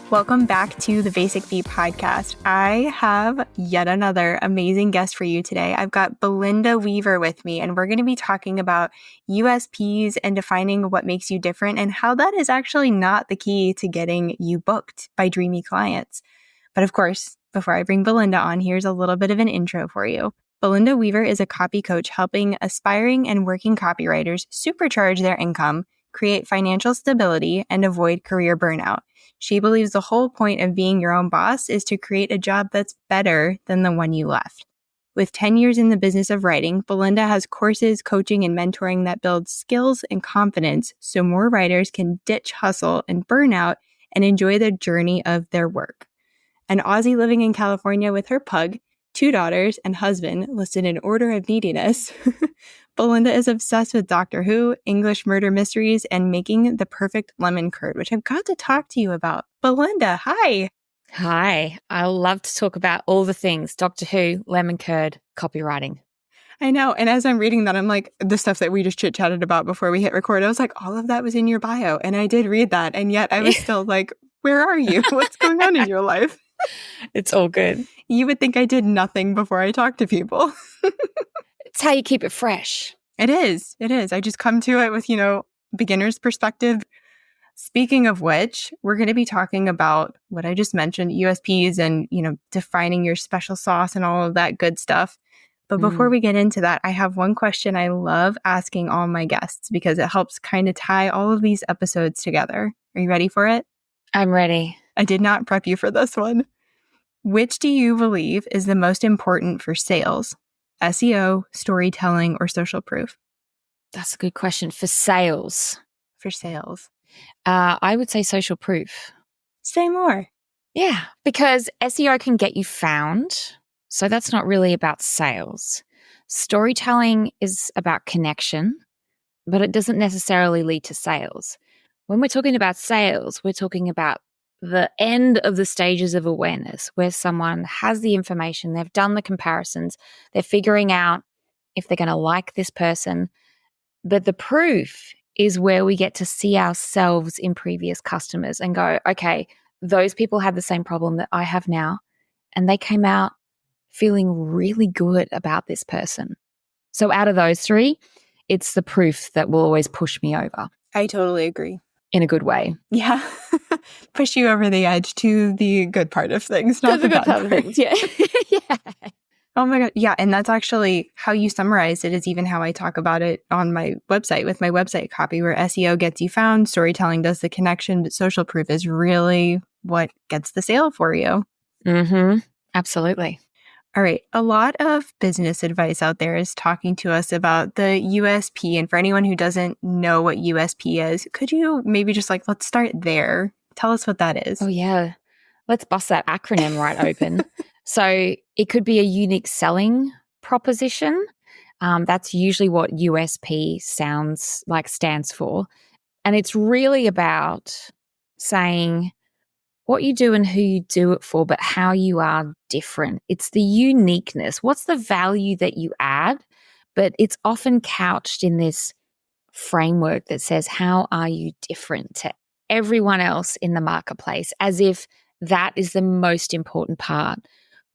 Welcome back to the Basic Beat podcast. I have yet another amazing guest for you today. I've got Belinda Weaver with me, and we're going to be talking about USPs and defining what makes you different and how that is actually not the key to getting you booked by dreamy clients. But of course, before I bring Belinda on, here's a little bit of an intro for you. Belinda Weaver is a copy coach helping aspiring and working copywriters supercharge their income, create financial stability, and avoid career burnout. She believes the whole point of being your own boss is to create a job that's better than the one you left. With 10 years in the business of writing, Belinda has courses, coaching, and mentoring that build skills and confidence so more writers can ditch hustle and burnout and enjoy the journey of their work. An Aussie living in California with her pug, 2 daughters, and husband listed in order of neediness, Belinda is obsessed with Doctor Who, English murder mysteries, and making the perfect lemon curd, which I've got to talk to you about. Belinda, hi. Hi. I love to talk about all the things, Doctor Who, lemon curd, copywriting. I know. And as I'm reading that, I'm like, the stuff that we just chit-chatted about before we hit record, I was like, all of that was in your bio. And I did read that. And yet I was still like, where are you? What's going on in your life? It's all good. You would think I did nothing before I talk to people. It's how you keep it fresh. It is. It is. I just come to it with, beginner's perspective. Speaking of which, we're going to be talking about what I just mentioned, USPs and, defining your special sauce and all of that good stuff. But before we get into that, I have one question I love asking all my guests because it helps kind of tie all of these episodes together. Are you ready for it? I'm ready. I did not prep you for this one. Which do you believe is the most important for sales? SEO, storytelling, or social proof? That's a good question. For sales. For sales. I would say social proof. Say more. Yeah, because SEO can get you found. So that's not really about sales. Storytelling is about connection, but it doesn't necessarily lead to sales. When we're talking about sales, we're talking about the end of the stages of awareness where someone has the information, they've done the comparisons, they're figuring out if they're going to like this person. But the proof is where we get to see ourselves in previous customers and go, okay, those people had the same problem that I have now, and they came out feeling really good about this person. So out of those three, it's the proof that will always push me over. I totally agree. In a good way. Yeah. Push you over the edge to the good part of things, not the good bad part of things. Yeah. Yeah. Oh my God. Yeah. And that's actually how you summarize it is even how I talk about it on my website with my website copy, where SEO gets you found, storytelling does the connection, but social proof is really what gets the sale for you. Mm-hmm. Absolutely. All right. A lot of business advice out there is talking to us about the USP. And for anyone who doesn't know what USP is, could you maybe just let's start there. Tell us what that is. Oh, yeah. Let's bust that acronym right open. So it could be a unique selling proposition. That's usually what USP stands for. And it's really about saying what you do and who you do it for, but how you are different. It's the uniqueness. What's the value that you add? But it's often couched in this framework that says, how are you different to everyone else in the marketplace? As if that is the most important part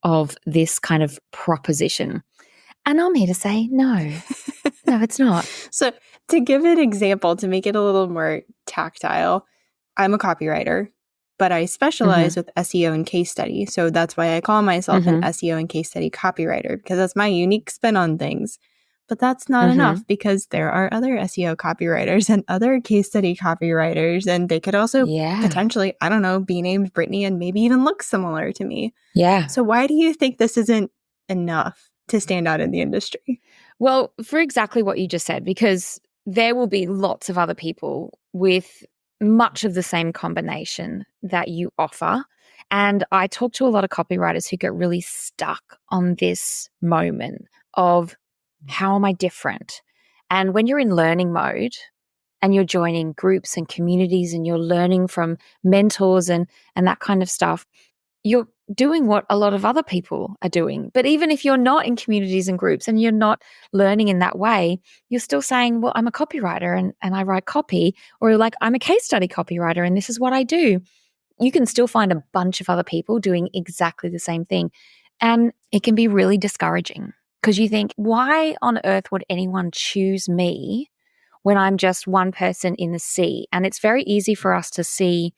of this kind of proposition. And I'm here to say, no, it's not. So to give an example, to make it a little more tactile, I'm a copywriter, but I specialize with SEO and case study. So that's why I call myself an SEO and case study copywriter, because that's my unique spin on things. But that's not enough, because there are other SEO copywriters and other case study copywriters, and they could also potentially, I don't know, be named Brittany and maybe even look similar to me. Yeah. So why do you think this isn't enough to stand out in the industry? Well, for exactly what you just said, because there will be lots of other people with much of the same combination that you offer. And I talk to a lot of copywriters who get really stuck on this moment of, how am I different? And when you're in learning mode and you're joining groups and communities and you're learning from mentors and that kind of stuff, you're doing what a lot of other people are doing. But even if you're not in communities and groups and you're not learning in that way, you're still saying, well, I'm a copywriter and I write copy, or you're like, I'm a case study copywriter and this is what I do. you can still find a bunch of other people doing exactly the same thing. And it can be really discouraging because you think, why on earth would anyone choose me when I'm just one person in the sea? And it's very easy for us to see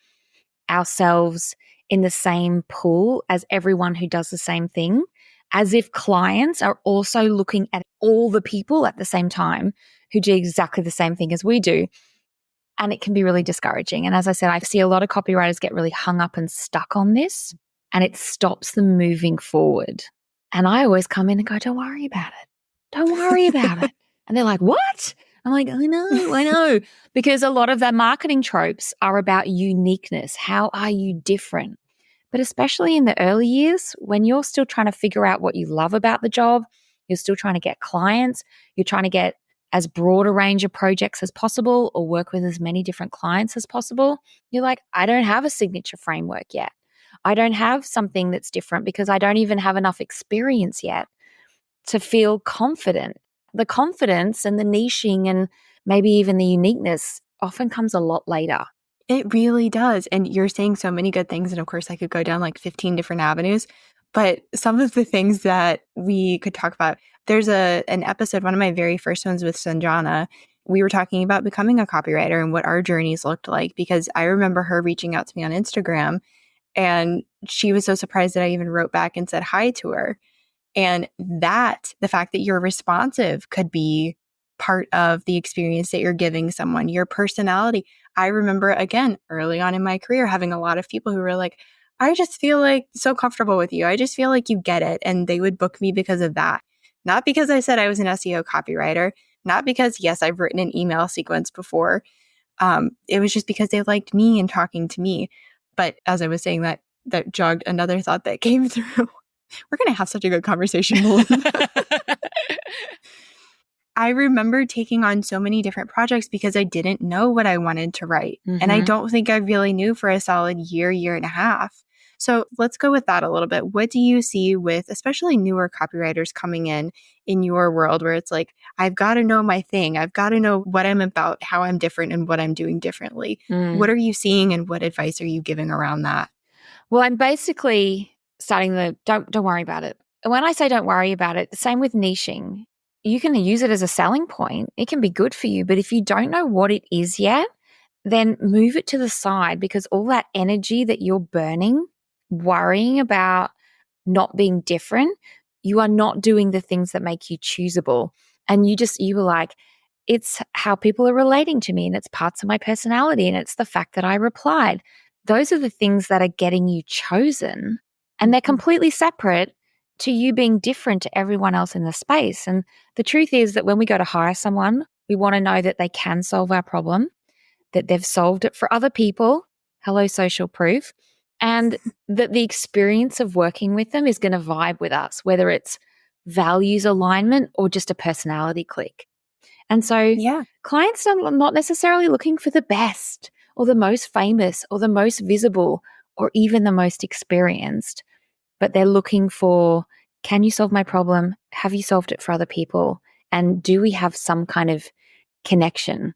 ourselves in the same pool as everyone who does the same thing, as if clients are also looking at all the people at the same time who do exactly the same thing as we do. And it can be really discouraging. And as I said, I see a lot of copywriters get really hung up and stuck on this, and it stops them moving forward. And I always come in and go, don't worry about it. Don't worry about it. And they're like, what? I'm like, I know. Because a lot of their marketing tropes are about uniqueness. How are you different? But especially in the early years, when you're still trying to figure out what you love about the job, you're still trying to get clients, you're trying to get as broad a range of projects as possible or work with as many different clients as possible, you're like, I don't have a signature framework yet. I don't have something that's different because I don't even have enough experience yet to feel confident. The confidence and the niching and maybe even the uniqueness often comes a lot later. It really does. And you're saying so many good things. And of course, I could go down like 15 different avenues. But some of the things that we could talk about, there's an episode, one of my very first ones with Sanjana. We were talking about becoming a copywriter and what our journeys looked like, because I remember her reaching out to me on Instagram and she was so surprised that I even wrote back and said hi to her. And the fact that you're responsive could be part of the experience that you're giving someone, your personality. I remember, again, early on in my career, having a lot of people who were like, I just feel like so comfortable with you. I just feel like you get it. And they would book me because of that. Not because I said I was an SEO copywriter, not because, yes, I've written an email sequence before. It was just because they liked me and talking to me. But as I was saying, that jogged another thought that came through. We're going to have such a good conversation, Belinda. I remember taking on so many different projects because I didn't know what I wanted to write. And I don't think I really knew for a solid year and a half. So let's go with that a little bit. What do you see with especially newer copywriters coming in your world where it's like, I've got to know my thing. I've got to know what I'm about, how I'm different, and what I'm doing differently. What are you seeing and what advice are you giving around that? Well, I'm basically starting don't worry about it. When I say don't worry about it, same with niching. You can use it as a selling point. It can be good for you. But if you don't know what it is yet, then move it to the side, because all that energy that you're burning, worrying about not being different, you are not doing the things that make you choosable. And you were like, it's how people are relating to me and it's parts of my personality and it's the fact that I replied. Those are the things that are getting you chosen, and they're completely separate to you being different to everyone else in the space. And the truth is that when we go to hire someone, we want to know that they can solve our problem, that they've solved it for other people. Hello, social proof. And that the experience of working with them is going to vibe with us, whether it's values alignment or just a personality click. And so clients are not necessarily looking for the best or the most famous or the most visible or even the most experienced, but they're looking for, can you solve my problem? Have you solved it for other people? And do we have some kind of connection?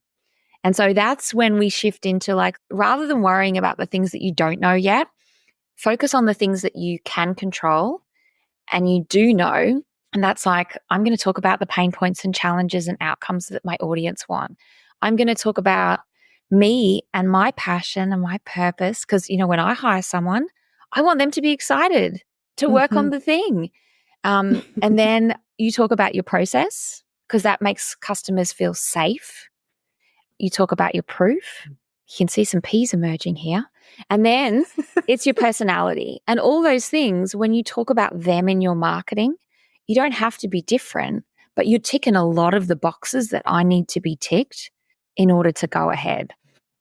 And so that's when we shift into, like, rather than worrying about the things that you don't know yet, focus on the things that you can control and you do know. And that's like, I'm going to talk about the pain points and challenges and outcomes that my audience want. I'm going to talk about me and my passion and my purpose. Because, when I hire someone, I want them to be excited to work on the thing. And then you talk about your process, because that makes customers feel safe. You talk about your proof. You can see some P's emerging here. And then it's your personality. And all those things, when you talk about them in your marketing, you don't have to be different, but you're ticking a lot of the boxes that I need to be ticked in order to go ahead.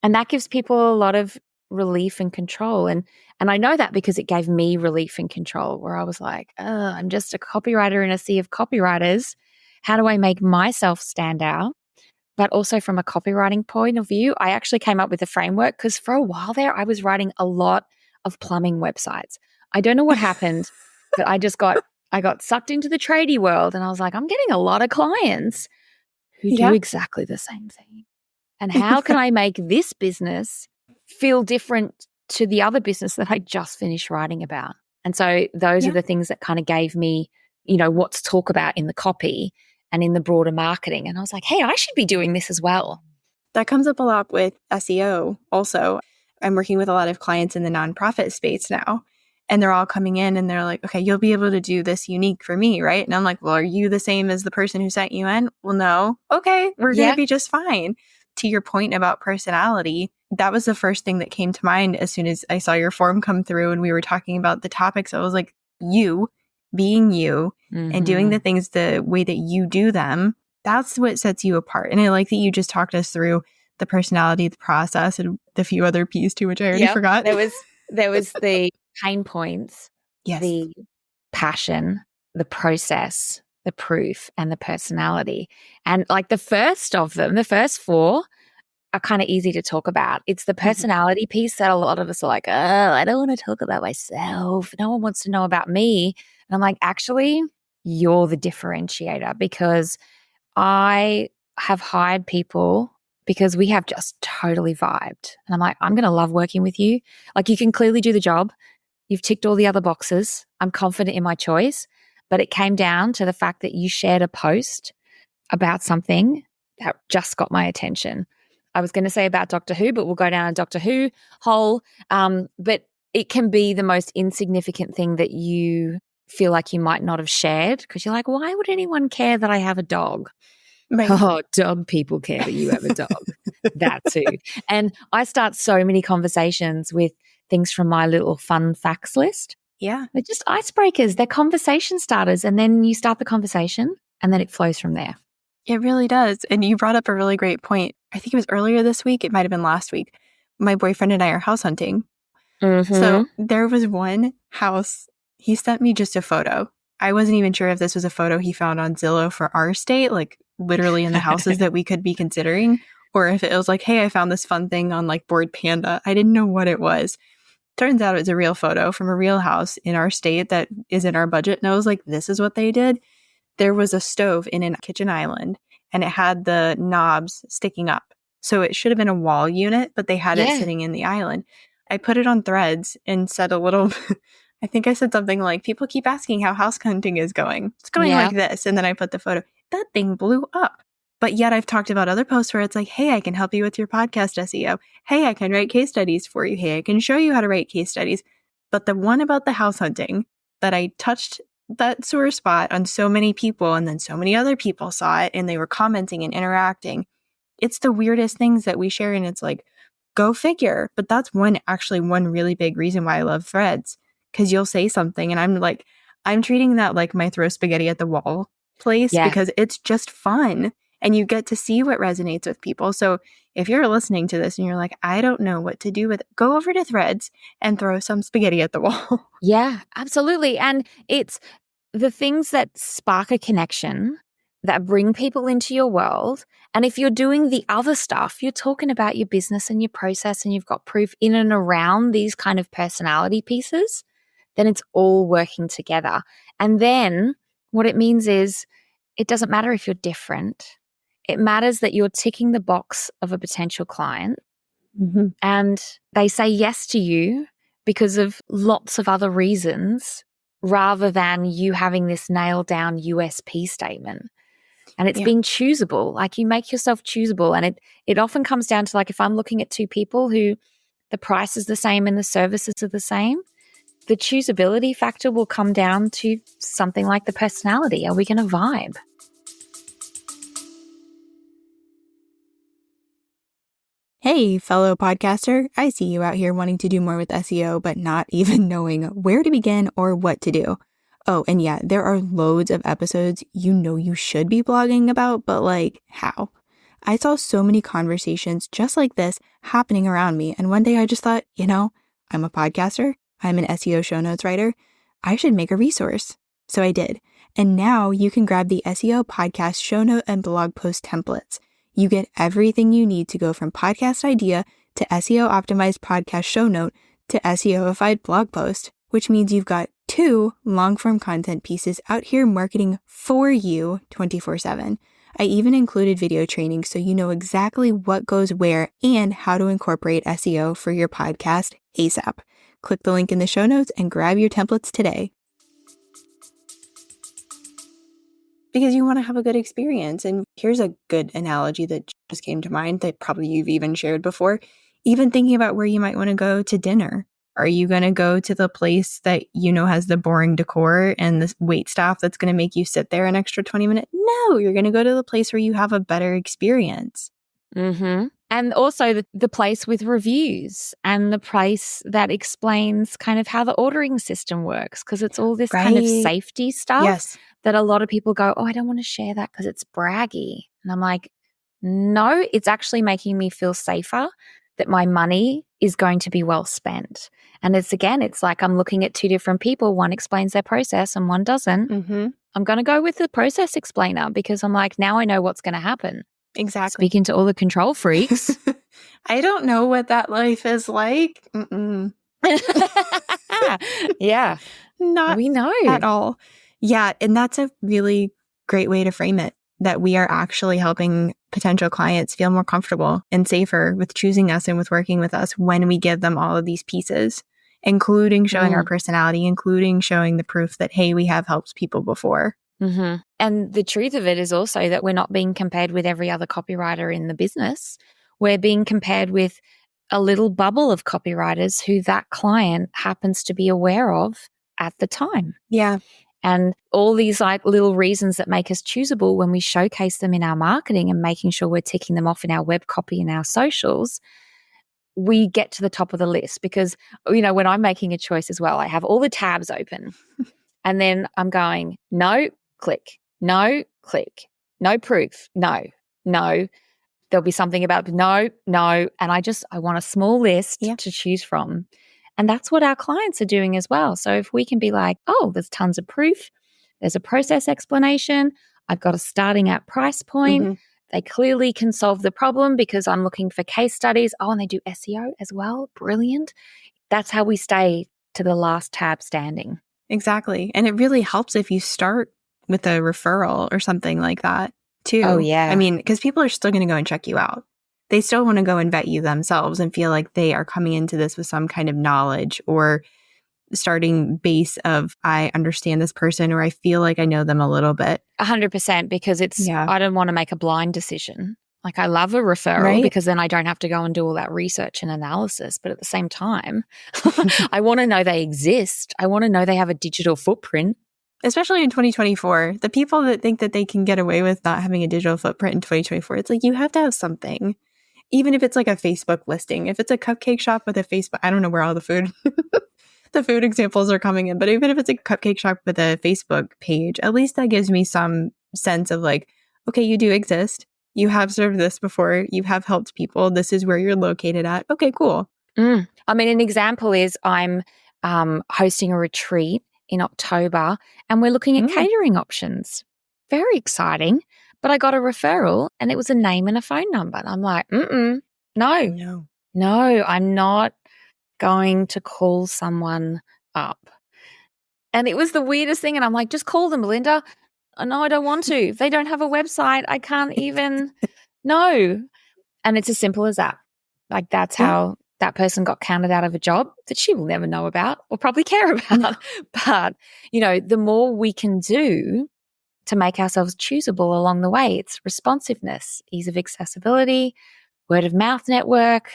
And that gives people a lot of relief and control. And I know that because it gave me relief and control, where I was like, I'm just a copywriter in a sea of copywriters. How do I make myself stand out? But also from a copywriting point of view, I actually came up with a framework, because for a while there, I was writing a lot of plumbing websites. I don't know what happened, but I got sucked into the tradie world, and I was like, I'm getting a lot of clients who do exactly the same thing. And how can I make this business feel different to the other business that I just finished writing about. And so those are the things that kind of gave me, what to talk about in the copy and in the broader marketing. And I was like, hey, I should be doing this as well. That comes up a lot with SEO also. I'm working with a lot of clients in the nonprofit space now, and they're all coming in and they're like, okay, you'll be able to do this unique for me, right? And I'm like, well, are you the same as the person who sent you in? Well, no. Okay, we're going to be just fine. To your point about personality, that was the first thing that came to mind as soon as I saw your form come through and we were talking about the topics. I was like, you being you and doing the things the way that you do them, that's what sets you apart. And I like that you just talked us through the personality, the process, and the few other P's too, which I already forgot. There was the pain points, yes, the passion, the process, the proof, and the personality. And like the first of them, the first four are kind of easy to talk about. It's the personality piece that a lot of us are like, oh, I don't want to talk about myself. No one wants to know about me. And I'm like, actually, you're the differentiator, because I have hired people because we have just totally vibed. And I'm like, I'm going to love working with you. Like, you can clearly do the job. You've ticked all the other boxes. I'm confident in my choice. But it came down to the fact that you shared a post about something that just got my attention. I was going to say about Doctor Who, but we'll go down a Doctor Who hole. But it can be the most insignificant thing that you feel like you might not have shared, because you're like, why would anyone care that I have a dog? Right. Oh, dog people care that you have a dog. That too. And I start so many conversations with things from my little fun facts list. Yeah. They're just icebreakers. They're conversation starters. And then you start the conversation and then it flows from there. It really does. And you brought up a really great point. I think it was earlier this week. It might have been last week. My boyfriend and I are house hunting. So there was one house. He sent me just a photo. I wasn't even sure if this was a photo he found on Zillow for our state, like literally in the houses that we could be considering, or if it was like, hey, I found this fun thing on like Board Panda. I didn't know what it was. Turns out it was a real photo from a real house in our state that is in our budget. And I was like, this is what they did. There was a stove in a kitchen island and it had the knobs sticking up. So it should have been a wall unit, but they had it sitting in the island. I put it on Threads and said a little, I think I said something like, people keep asking how house hunting is going. It's going like this. And then I put the photo. That thing blew up. But yet I've talked about other posts where it's like, hey, I can help you with your podcast SEO. Hey, I can write case studies for you. Hey, I can show you how to write case studies. But the one about the house hunting that I touched that sore spot on so many people, and then so many other people saw it and they were commenting and interacting. It's the weirdest things that we share. And it's like, go figure. But that's one really big reason why I love Threads. Because you'll say something and I'm treating that like my throw spaghetti at the wall place, because it's just fun and you get to see what resonates with people. So if you're listening to this and you're like, I don't know what to do with it, go over to Threads and throw some spaghetti at the wall. Yeah, absolutely. And it's the things that spark a connection, that bring people into your world. And if you're doing the other stuff, you're talking about your business and your process and you've got proof in and around these kind of personality pieces, then it's all working together. And then what it means is it doesn't matter if you're different. It matters that you're ticking the box of a potential client and they say yes to you because of lots of other reasons, rather than you having this nailed down USP statement. And it's being choosable. Like, you make yourself choosable. And it often comes down to, like, if I'm looking at two people who the price is the same and the services are the same, the choosability factor will come down to something like the personality. Are we going to vibe? Hey, fellow podcaster. I see you out here wanting to do more with SEO, but not even knowing where to begin or what to do. Oh, and yeah, there are loads of episodes you should be blogging about, but like, how? I saw so many conversations just like this happening around me. And one day I just thought, I'm a podcaster. I'm an SEO show notes writer. I should make a resource. So I did. And now you can grab the SEO podcast show note and blog post templates. You get everything you need to go from podcast idea to SEO optimized podcast show note to SEOified blog post, which means you've got 2 long-form content pieces out here marketing for you 24/7. I even included video training so you know exactly what goes where and how to incorporate SEO for your podcast ASAP. Click the link in the show notes and grab your templates today. Because you want to have a good experience. And here's a good analogy that just came to mind that probably you've even shared before. Even thinking about where you might want to go to dinner. Are you going to go to the place that you know has the boring decor and the wait staff that's going to make you sit there an extra 20 minutes? No, you're going to go to the place where you have a better experience. Mm-hmm. And also the place with reviews and the place that explains kind of how the ordering system works, because it's all this kind of safety stuff that a lot of people go, oh, I don't want to share that because it's braggy. And I'm like, no, it's actually making me feel safer that my money is going to be well spent. And it's like I'm looking at two different people. One explains their process and one doesn't. Mm-hmm. I'm going to go with the process explainer because I'm like, now I know what's going to happen. Exactly. Speaking to all the control freaks. I don't know what that life is like. Yeah. Not we know at all. Yeah. And that's a really great way to frame it, that we are actually helping potential clients feel more comfortable and safer with choosing us and with working with us when we give them all of these pieces, including showing our personality, including showing the proof that, hey, we have helped people before. Mm-hmm. And the truth of it is also that we're not being compared with every other copywriter in the business. We're being compared with a little bubble of copywriters who that client happens to be aware of at the time. Yeah. And all these like little reasons that make us choosable when we showcase them in our marketing and making sure we're ticking them off in our web copy and our socials, we get to the top of the list because, you know, when I'm making a choice as well, I have all the tabs open and then I'm going, no, click, no, click, no proof, no. There'll be something about no. And I want a small list to choose from. And that's what our clients are doing as well. So if we can be like, oh, there's tons of proof, there's a process explanation, I've got a starting at price point. Mm-hmm. They clearly can solve the problem because I'm looking for case studies. Oh, and they do SEO as well. Brilliant. That's how we stay to the last tab standing. Exactly. And it really helps if you start with a referral or something like that too. Oh, yeah. I mean, because people are still going to go and check you out. They still want to go and vet you themselves and feel like they are coming into this with some kind of knowledge or starting base of, I understand this person or I feel like I know them a little bit. 100%, because I don't want to make a blind decision. Like I love a referral because then I don't have to go and do all that research and analysis. But at the same time, I want to know they exist. I want to know they have a digital footprint. Especially in 2024, the people that think that they can get away with not having a digital footprint in 2024, it's like you have to have something. Even if it's like a Facebook listing, if it's a cupcake shop with a Facebook, I don't know where all the food examples are coming in, but even if it's a cupcake shop with a Facebook page, at least that gives me some sense of like, okay, you do exist. You have served this before. You have helped people. This is where you're located at. Okay, cool. I mean, an example is I'm hosting a retreat in October and we're looking at catering options. Very exciting. But I got a referral and it was a name and a phone number. And I'm like, no, I'm not going to call someone up. And it was the weirdest thing. And I'm like, just call them, Belinda. No, I don't want to. If they don't have a website, I can't even, no. And it's as simple as that. Like that's how that person got counted out of a job that she will never know about or probably care about. No. But, you know, the more we can do to make ourselves choosable along the way, it's responsiveness, ease of accessibility, word of mouth network,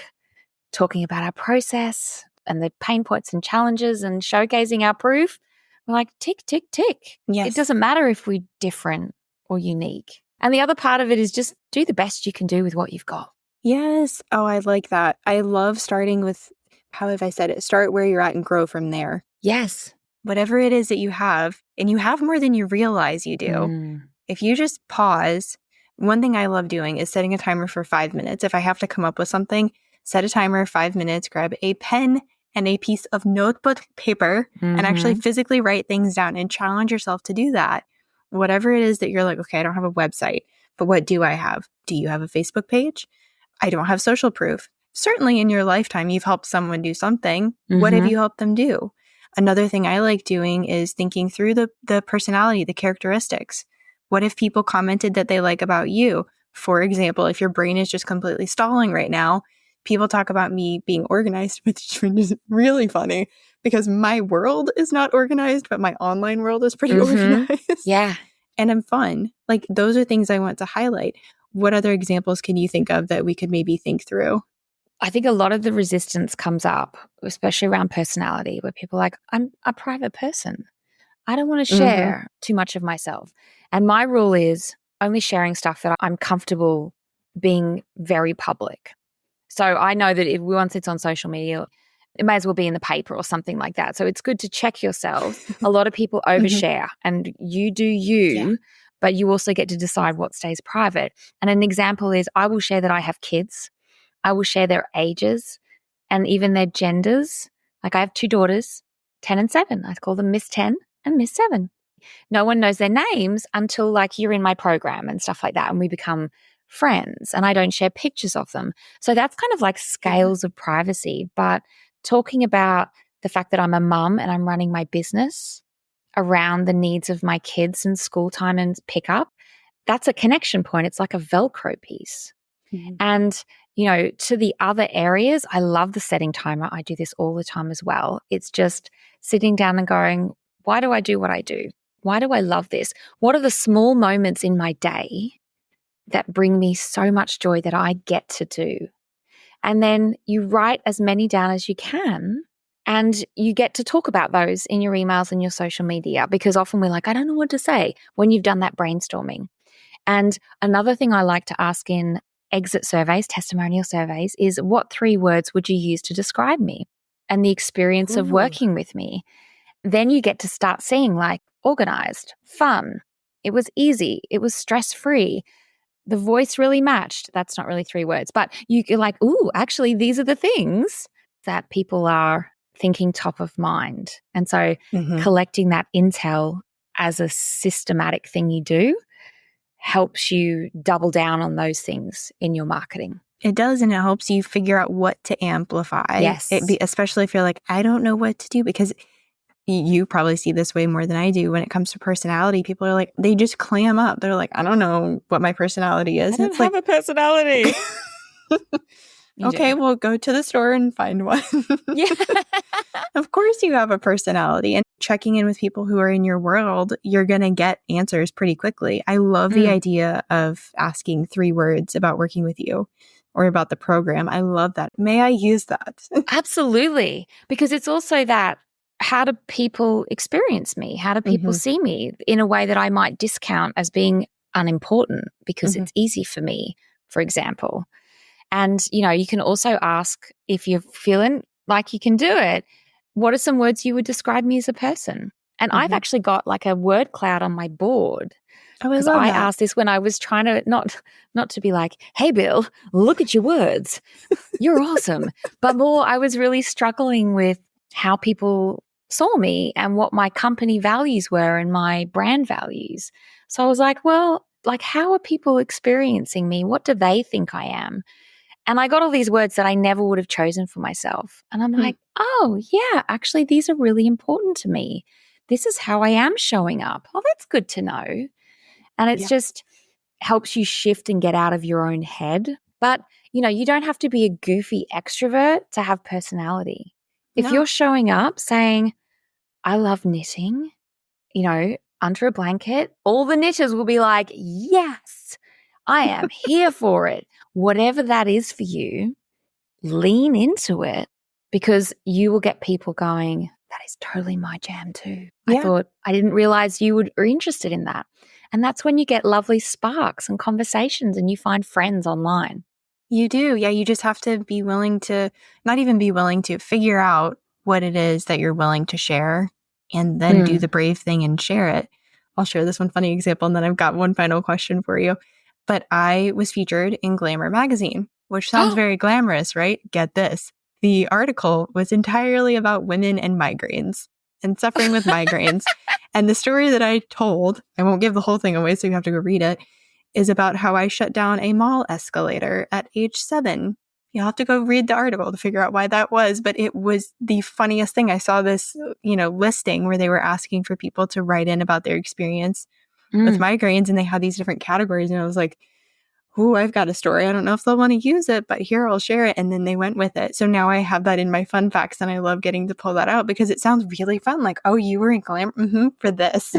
talking about our process and the pain points and challenges and showcasing our proof. We're like, tick, tick, tick. Yes. It doesn't matter if we're different or unique. And the other part of it is just do the best you can do with what you've got. Yes. Oh, I like that. I love starting with, how have I said it? Start where you're at and grow from there. Yes. Whatever it is that you have, and you have more than you realize you do. If you just pause, one thing I love doing is setting a timer for 5 minutes. If I have to come up with something, set a timer, 5 minutes, grab a pen and a piece of notebook paper and actually physically write things down and challenge yourself to do that. Whatever it is that you're like, okay, I don't have a website, but what do I have? Do you have a Facebook page? I don't have social proof. Certainly in your lifetime, you've helped someone do something. What have you helped them do? Another thing I like doing is thinking through the personality, the characteristics. What if people commented that they like about you? For example, if your brain is just completely stalling right now, people talk about me being organized, which is really funny because my world is not organized, but my online world is pretty organized. Yeah. And I'm fun. Like, those are things I want to highlight. What other examples can you think of that we could maybe think through? I think a lot of the resistance comes up, especially around personality, where people are like, I'm a private person. I don't want to share too much of myself. And my rule is only sharing stuff that I'm comfortable being very public. So I know that if once it's on social media, it may as well be in the paper or something like that. So it's good to check yourselves. A lot of people overshare and you do you, but you also get to decide what stays private. And an example is I will share that I have kids. I will share their ages and even their genders. Like I have 2 daughters, 10 and 7. I call them Miss 10 and Miss 7. No one knows their names until like you're in my program and stuff like that. And we become friends and I don't share pictures of them. So that's kind of like scales of privacy. But talking about the fact that I'm a mum and I'm running my business around the needs of my kids and school time and pickup, that's a connection point. It's like a Velcro piece. And, you know, to the other areas, I love the setting timer. I do this all the time as well. It's just sitting down and going, why do I do what I do? Why do I love this? What are the small moments in my day that bring me so much joy that I get to do? And then you write as many down as you can. And you get to talk about those in your emails and your social media because often we're like, I don't know what to say when you've done that brainstorming. And another thing I like to ask in exit surveys, testimonial surveys, is what 3 words would you use to describe me and the experience of working with me? Then you get to start seeing like organized, fun. It was easy. It was stress-free. The voice really matched. That's not really 3 words, but you're like, ooh, actually, these are the things that people are thinking top of mind. And so collecting that intel as a systematic thing you do helps you double down on those things in your marketing. It does, and it helps you figure out what to amplify. Yes. Especially if you're like, I don't know what to do, because you probably see this way more than I do when it comes to personality. People are like, they just clam up. They're like, I don't know what my personality is. I don't have a personality. Okay, well, go to the store and find one. Yeah. Of course you have a personality. And checking in with people who are in your world, you're going to get answers pretty quickly. I love the idea of asking 3 words about working with you or about the program. I love that. May I use that? Absolutely. Because it's also that, how do people experience me? How do people see me in a way that I might discount as being unimportant because it's easy for me, for example? And, you know, you can also ask, if you're feeling like you can do it, what are some words you would describe me as a person? And I've actually got like a word cloud on my board. Because I asked this when I was trying to, not to be like, hey, Bill, look at your words. You're awesome. But more, I was really struggling with how people saw me and what my company values were and my brand values. So I was like, well, like, how are people experiencing me? What do they think I am? And I got all these words that I never would have chosen for myself. And I'm like, oh, yeah, actually, these are really important to me. This is how I am showing up. Oh, that's good to know. And it's just helps you shift and get out of your own head. But, you know, you don't have to be a goofy extrovert to have personality. If you're showing up saying, I love knitting, you know, under a blanket, all the knitters will be like, yes, I am here for it. Whatever that is for you, lean into it because you will get people going, that is totally my jam too. I didn't realize you were interested in that. And that's when you get lovely sparks and conversations and you find friends online. You do. Yeah, you just have to be willing to, not even be willing to, figure out what it is that you're willing to share and then do the brave thing and share it. I'll share this one funny example and then I've got one final question for you. But I was featured in Glamour magazine, which sounds very glamorous, right? Get this. The article was entirely about women and migraines and suffering with migraines. And the story that I told, I won't give the whole thing away, so you have to go read it, is about how I shut down a mall escalator at age 7. You'll have to go read the article to figure out why that was, but it was the funniest thing. I saw this, listing where they were asking for people to write in about their experience with migraines, and they had these different categories. And I was like, oh, I've got a story. I don't know if they'll want to use it, but here, I'll share it. And then they went with it. So now I have that in my fun facts, and I love getting to pull that out because it sounds really fun. Like, oh, you were in glam for this.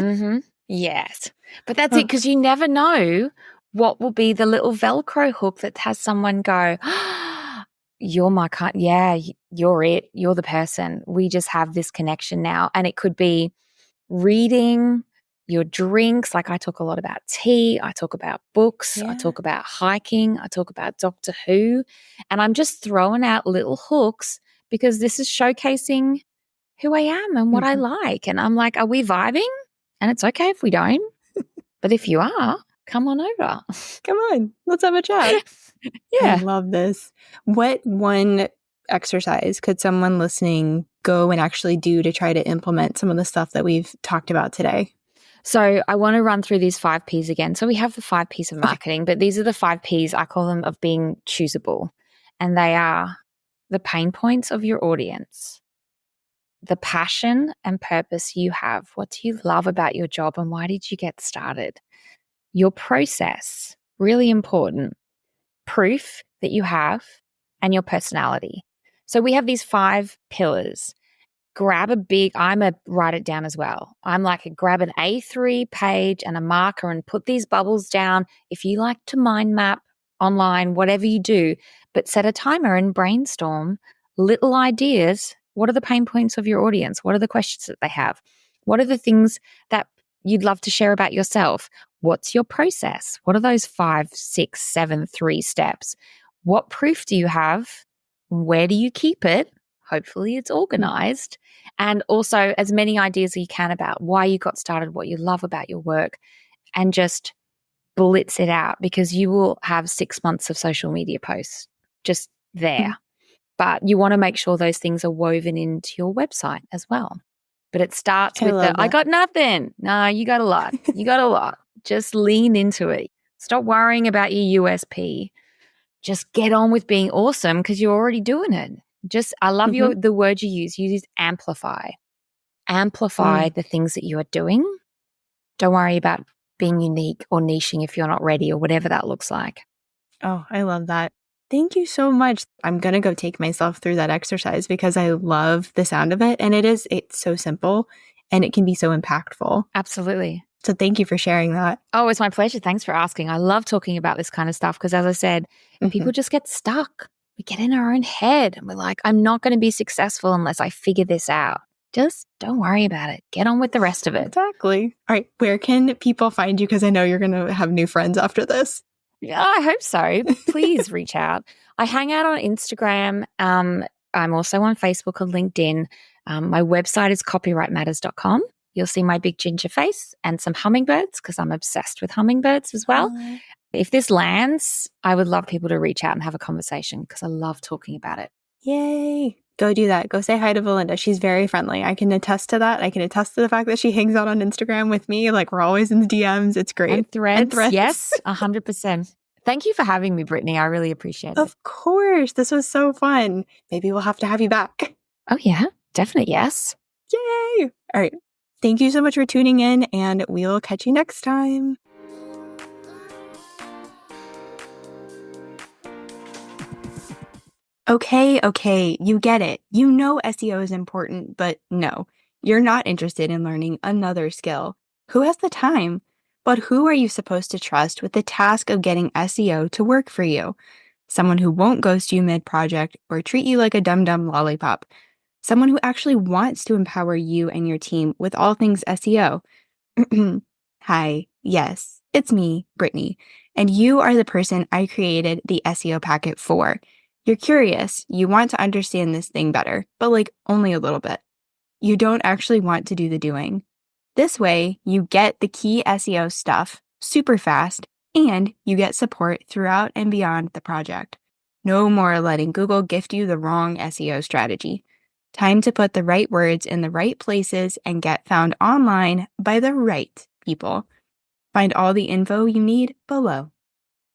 Yes. But that's it, because you never know what will be the little Velcro hook that has someone go, you're my kind. Yeah, you're it. You're the person. We just have this connection now. And it could be reading, your drinks. Like I talk a lot about tea. I talk about books. I talk about hiking. I talk about Doctor Who. And I'm just throwing out little hooks because this is showcasing who I am and what I like. And I'm like, are we vibing? And it's okay if we don't. But if you are, come on over. Come on, let's have a chat. Yeah. I love this. What one exercise could someone listening go and actually do to try to implement some of the stuff that we've talked about today? So I want to run through these 5 Ps again. So we have the 5 Ps of marketing, but these are the 5 Ps, I call them, of being choosable. And they are the pain points of your audience, the passion and purpose you have. What do you love about your job and why did you get started? Your process, really important. Proof that you have, and your personality. So we have these 5 pillars. Grab write it down as well. I'm like, grab an A3 page and a marker and put these bubbles down. If you like to mind map online, whatever you do, but set a timer and brainstorm little ideas. What are the pain points of your audience? What are the questions that they have? What are the things that you'd love to share about yourself? What's your process? What are those 5, 6, 7, 3 steps? What proof do you have? Where do you keep it? Hopefully it's organized. And also as many ideas as you can about why you got started, what you love about your work, and just blitz it out, because you will have 6 months of social media posts just there. But you want to make sure those things are woven into your website as well. But it starts with I got nothing. No, you got a lot. You got a lot. Just lean into it. Stop worrying about your USP. Just get on with being awesome because you're already doing it. I love the word you use. You use amplify. Amplify the things that you are doing. Don't worry about being unique or niching if you're not ready or whatever that looks like. Oh, I love that. Thank you so much. I'm going to go take myself through that exercise because I love the sound of it. And it's so simple and it can be so impactful. Absolutely. So thank you for sharing that. Oh, it's my pleasure. Thanks for asking. I love talking about this kind of stuff because, as I said, people just get stuck. We get in our own head and we're like, I'm not going to be successful unless I figure this out. Just don't worry about it. Get on with the rest of it. Exactly. All right. Where can people find you? Because I know you're going to have new friends after this. Yeah, I hope so. Please reach out. I hang out on Instagram. I'm also on Facebook or LinkedIn. My website is copyrightmatters.com. You'll see my big ginger face and some hummingbirds because I'm obsessed with hummingbirds as well. If this lands, I would love people to reach out and have a conversation because I love talking about it. Yay. Go do that. Go say hi to Belinda. She's very friendly. I can attest to that. I can attest to the fact that she hangs out on Instagram with me. Like we're always in the DMs. It's great. And threads. Yes, 100%. Thank you for having me, Brittany. I really appreciate it. Of course. This was so fun. Maybe we'll have to have you back. Oh, yeah. Definitely. Yes. Yay. All right. Thank you so much for tuning in, and we'll catch you next time. Okay, you get it. You know SEO is important, but no, you're not interested in learning another skill. Who has the time? But who are you supposed to trust with the task of getting SEO to work for you? Someone who won't ghost you mid-project or treat you like a dum-dum lollipop. Someone who actually wants to empower you and your team with all things SEO. Hi, yes, it's me, Brittany, and you are the person I created the SEO packet for. You're curious, you want to understand this thing better, but like only a little bit. You don't actually want to do the doing. This way, you get the key SEO stuff super fast, and you get support throughout and beyond the project. No more letting Google gift you the wrong SEO strategy. Time to put the right words in the right places and get found online by the right people. Find all the info you need below.